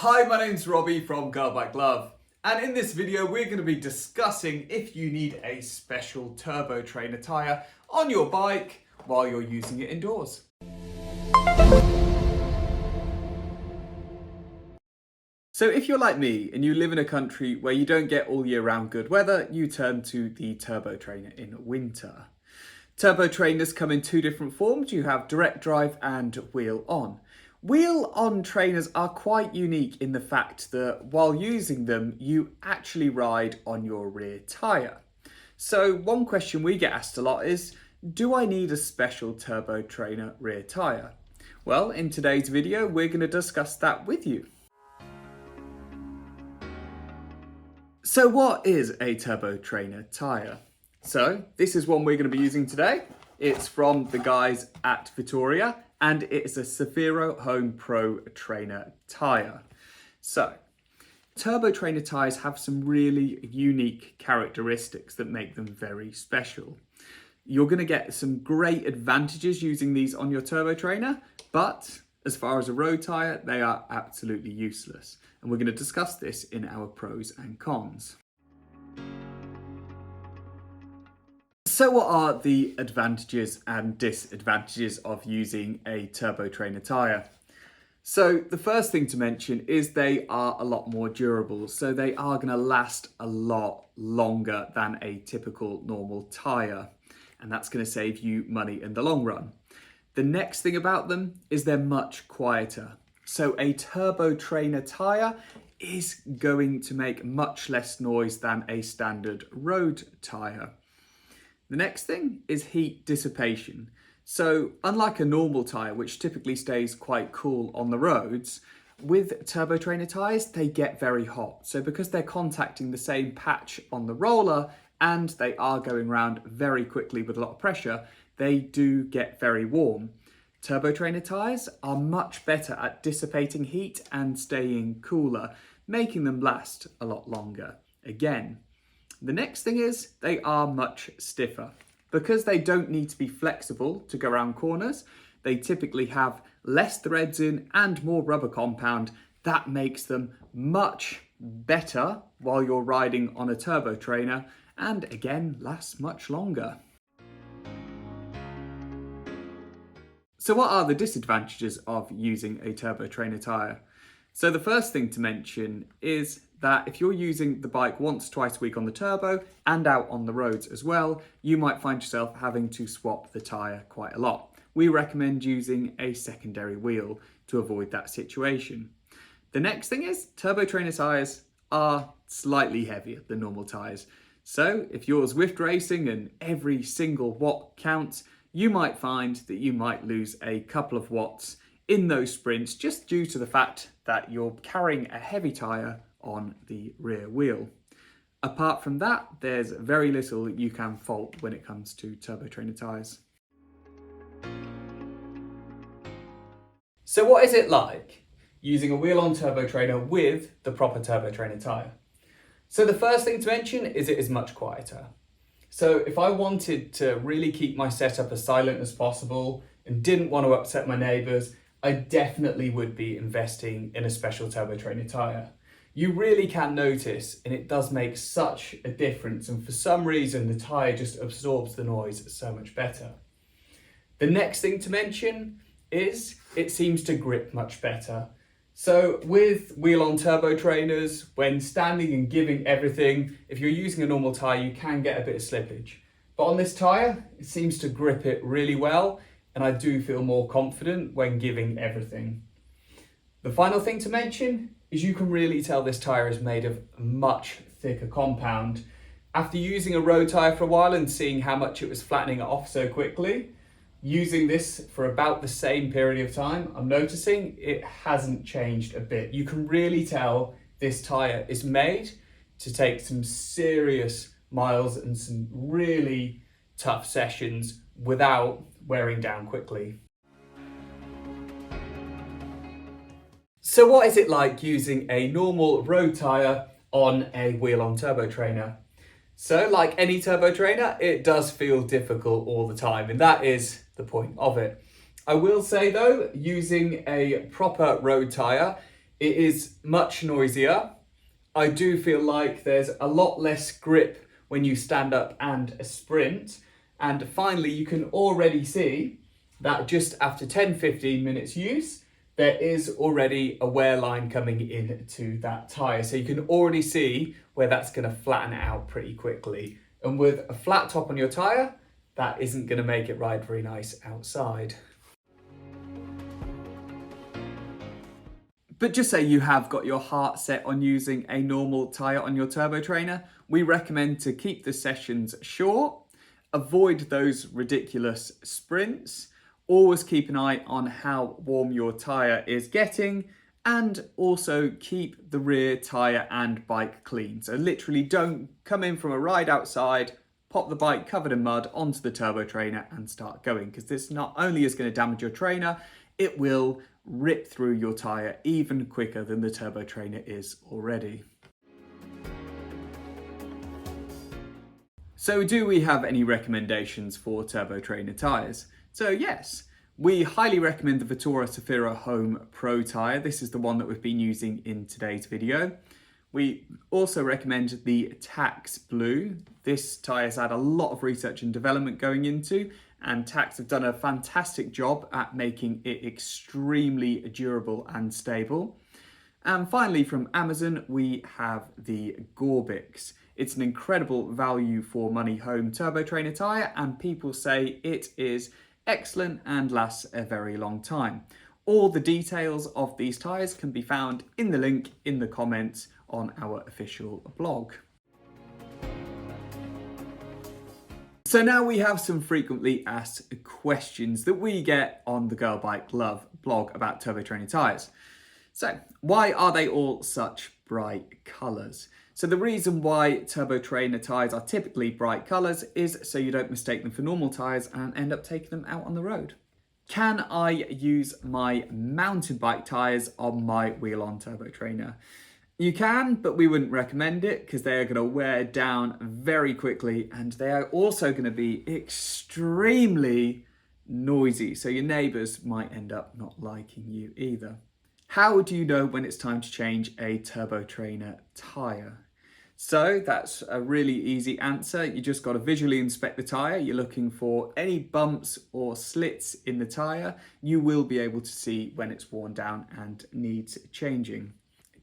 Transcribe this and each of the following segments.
Hi, my name's Robbie from Girl Bike Love, and in this video we're going to be discussing if you need a special turbo trainer tyre on your bike while you're using it indoors. So if you're like me and you live in a country where you don't get all year round good weather, you turn to the turbo trainer in winter. Turbo trainers come in two different forms. You have direct drive and wheel on. Wheel on trainers are quite unique in the fact that while using them, you actually ride on your rear tyre. So one question we get asked a lot is, do I need a special turbo trainer rear tyre? Well, in today's video, we're going to discuss that with you. So what is a turbo trainer tyre? So this is one we're going to be using today. It's from the guys at Vittoria and it is a Sphero Home Pro trainer tyre. So turbo trainer tyres have some really unique characteristics that make them very special. You're going to get some great advantages using these on your turbo trainer, but as far as a road tyre, they are absolutely useless. And we're going to discuss this in our pros and cons. So what are the advantages and disadvantages of using a turbo trainer tyre? So the first thing to mention is they are a lot more durable. So they are going to last a lot longer than a typical normal tyre. And that's going to save you money in the long run. The next thing about them is they're much quieter. So a turbo trainer tyre is going to make much less noise than a standard road tyre. The next thing is heat dissipation. So unlike a normal tyre, which typically stays quite cool on the roads, with turbo trainer tyres, they get very hot. So because they're contacting the same patch on the roller and they are going around very quickly with a lot of pressure, they do get very warm. Turbo trainer tyres are much better at dissipating heat and staying cooler, making them last a lot longer. Again, the next thing is they are much stiffer. Because they don't need to be flexible to go around corners, they typically have less threads in and more rubber compound. That makes them much better while you're riding on a turbo trainer and again, lasts much longer. So what are the disadvantages of using a turbo trainer tyre? So the first thing to mention is that if you're using the bike once, twice a week on the turbo and out on the roads as well, you might find yourself having to swap the tyre quite a lot. We recommend using a secondary wheel to avoid that situation. The next thing is turbo trainer tyres are slightly heavier than normal tyres. So if you're Zwift racing and every single watt counts, you might find that you might lose a couple of watts in those sprints just due to the fact that you're carrying a heavy tyre on the rear wheel. Apart from that, there's very little you can fault when it comes to turbo trainer tyres. So what is it like using a wheel-on turbo trainer with the proper turbo trainer tyre? So the first thing to mention is it is much quieter. So if I wanted to really keep my setup as silent as possible and didn't want to upset my neighbours, I definitely would be investing in a special turbo trainer tyre. You really can notice, and it does make such a difference, and for some reason the tyre just absorbs the noise so much better. The next thing to mention is it seems to grip much better. So with wheel-on turbo trainers, when standing and giving everything, if you're using a normal tyre, you can get a bit of slippage. But on this tyre, it seems to grip it really well, and I do feel more confident when giving everything. The final thing to mention is you can really tell this tyre is made of much thicker compound. After using a road tyre for a while and seeing how much it was flattening off so quickly, using this for about the same period of time, I'm noticing it hasn't changed a bit. You can really tell this tyre is made to take some serious miles and some really tough sessions without wearing down quickly. So what is it like using a normal road tyre on a wheel-on turbo trainer? So like any turbo trainer, it does feel difficult all the time, and that is the point of it. I will say though, using a proper road tyre It is much noisier. I do feel like there's a lot less grip when you stand up and sprint. And finally, you can already see that just after 10-15 minutes use, there is already a wear line coming into that tyre. So you can already see where that's going to flatten out pretty quickly. And with a flat top on your tyre, that isn't going to make it ride very nice outside. But just say you have got your heart set on using a normal tyre on your turbo trainer, we recommend to keep the sessions short, avoid those ridiculous sprints, always keep an eye on how warm your tyre is getting, and also keep the rear tyre and bike clean. So literally don't come in from a ride outside, pop the bike covered in mud onto the turbo trainer and start going, because this not only is going to damage your trainer, it will rip through your tyre even quicker than the turbo trainer is already. So do we have any recommendations for turbo trainer tyres? So yes, we highly recommend the Vittora Safira Home Pro tyre. This is the one that we've been using in today's video. We also recommend the Tacx Blue. This tyre has had a lot of research and development going into, and Tacx have done a fantastic job at making it extremely durable and stable. And finally, from Amazon, we have the Gorbix. It's an incredible value for money home turbo trainer tyre, and people say it is excellent and lasts a very long time. All the details of these tyres can be found in the link in the comments on our official blog. So now we have some frequently asked questions that we get on the Girl Bike Love blog about turbo trainer tyres. So why are they all such bright colours? So the reason why turbo trainer tyres are typically bright colours is so you don't mistake them for normal tyres and end up taking them out on the road. Can I use my mountain bike tyres on my wheel-on turbo trainer? You can, but we wouldn't recommend it because they are going to wear down very quickly, and they are also going to be extremely noisy, so your neighbours might end up not liking you either. How do you know when it's time to change a turbo trainer tyre? So that's a really easy answer. You just got to visually inspect the tyre. You're looking for any bumps or slits in the tyre. You will be able to see when it's worn down and needs changing.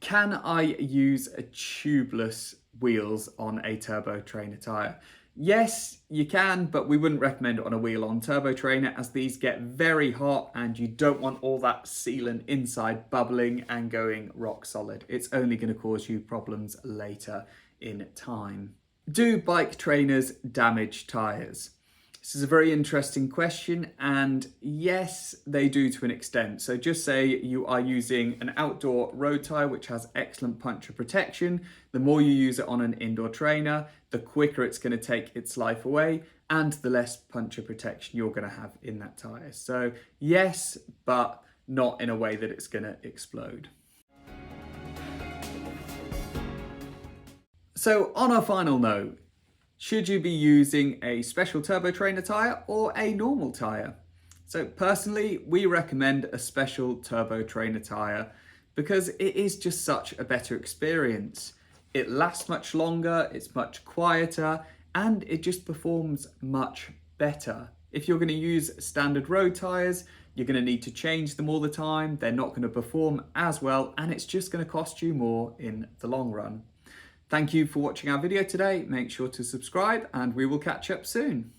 Can I use a tubeless wheels on a turbo trainer tyre? Yes, you can, but we wouldn't recommend it on a wheel-on turbo trainer as these get very hot and you don't want all that sealant inside bubbling and going rock solid. It's only going to cause you problems later in time. Do bike trainers damage tyres? This is a very interesting question, and yes, they do to an extent. So just say you are using an outdoor road tyre which has excellent puncture protection. The more you use it on an indoor trainer, the quicker it's going to take its life away and the less puncture protection you're going to have in that tyre. So yes, but not in a way that it's going to explode. So on a final note, should you be using a special turbo trainer tyre or a normal tyre? So personally, we recommend a special turbo trainer tyre because it is just such a better experience. It lasts much longer, it's much quieter, and it just performs much better. If you're going to use standard road tyres, you're going to need to change them all the time. They're not going to perform as well, and it's just going to cost you more in the long run. Thank you for watching our video today. Make sure to subscribe and we will catch up soon.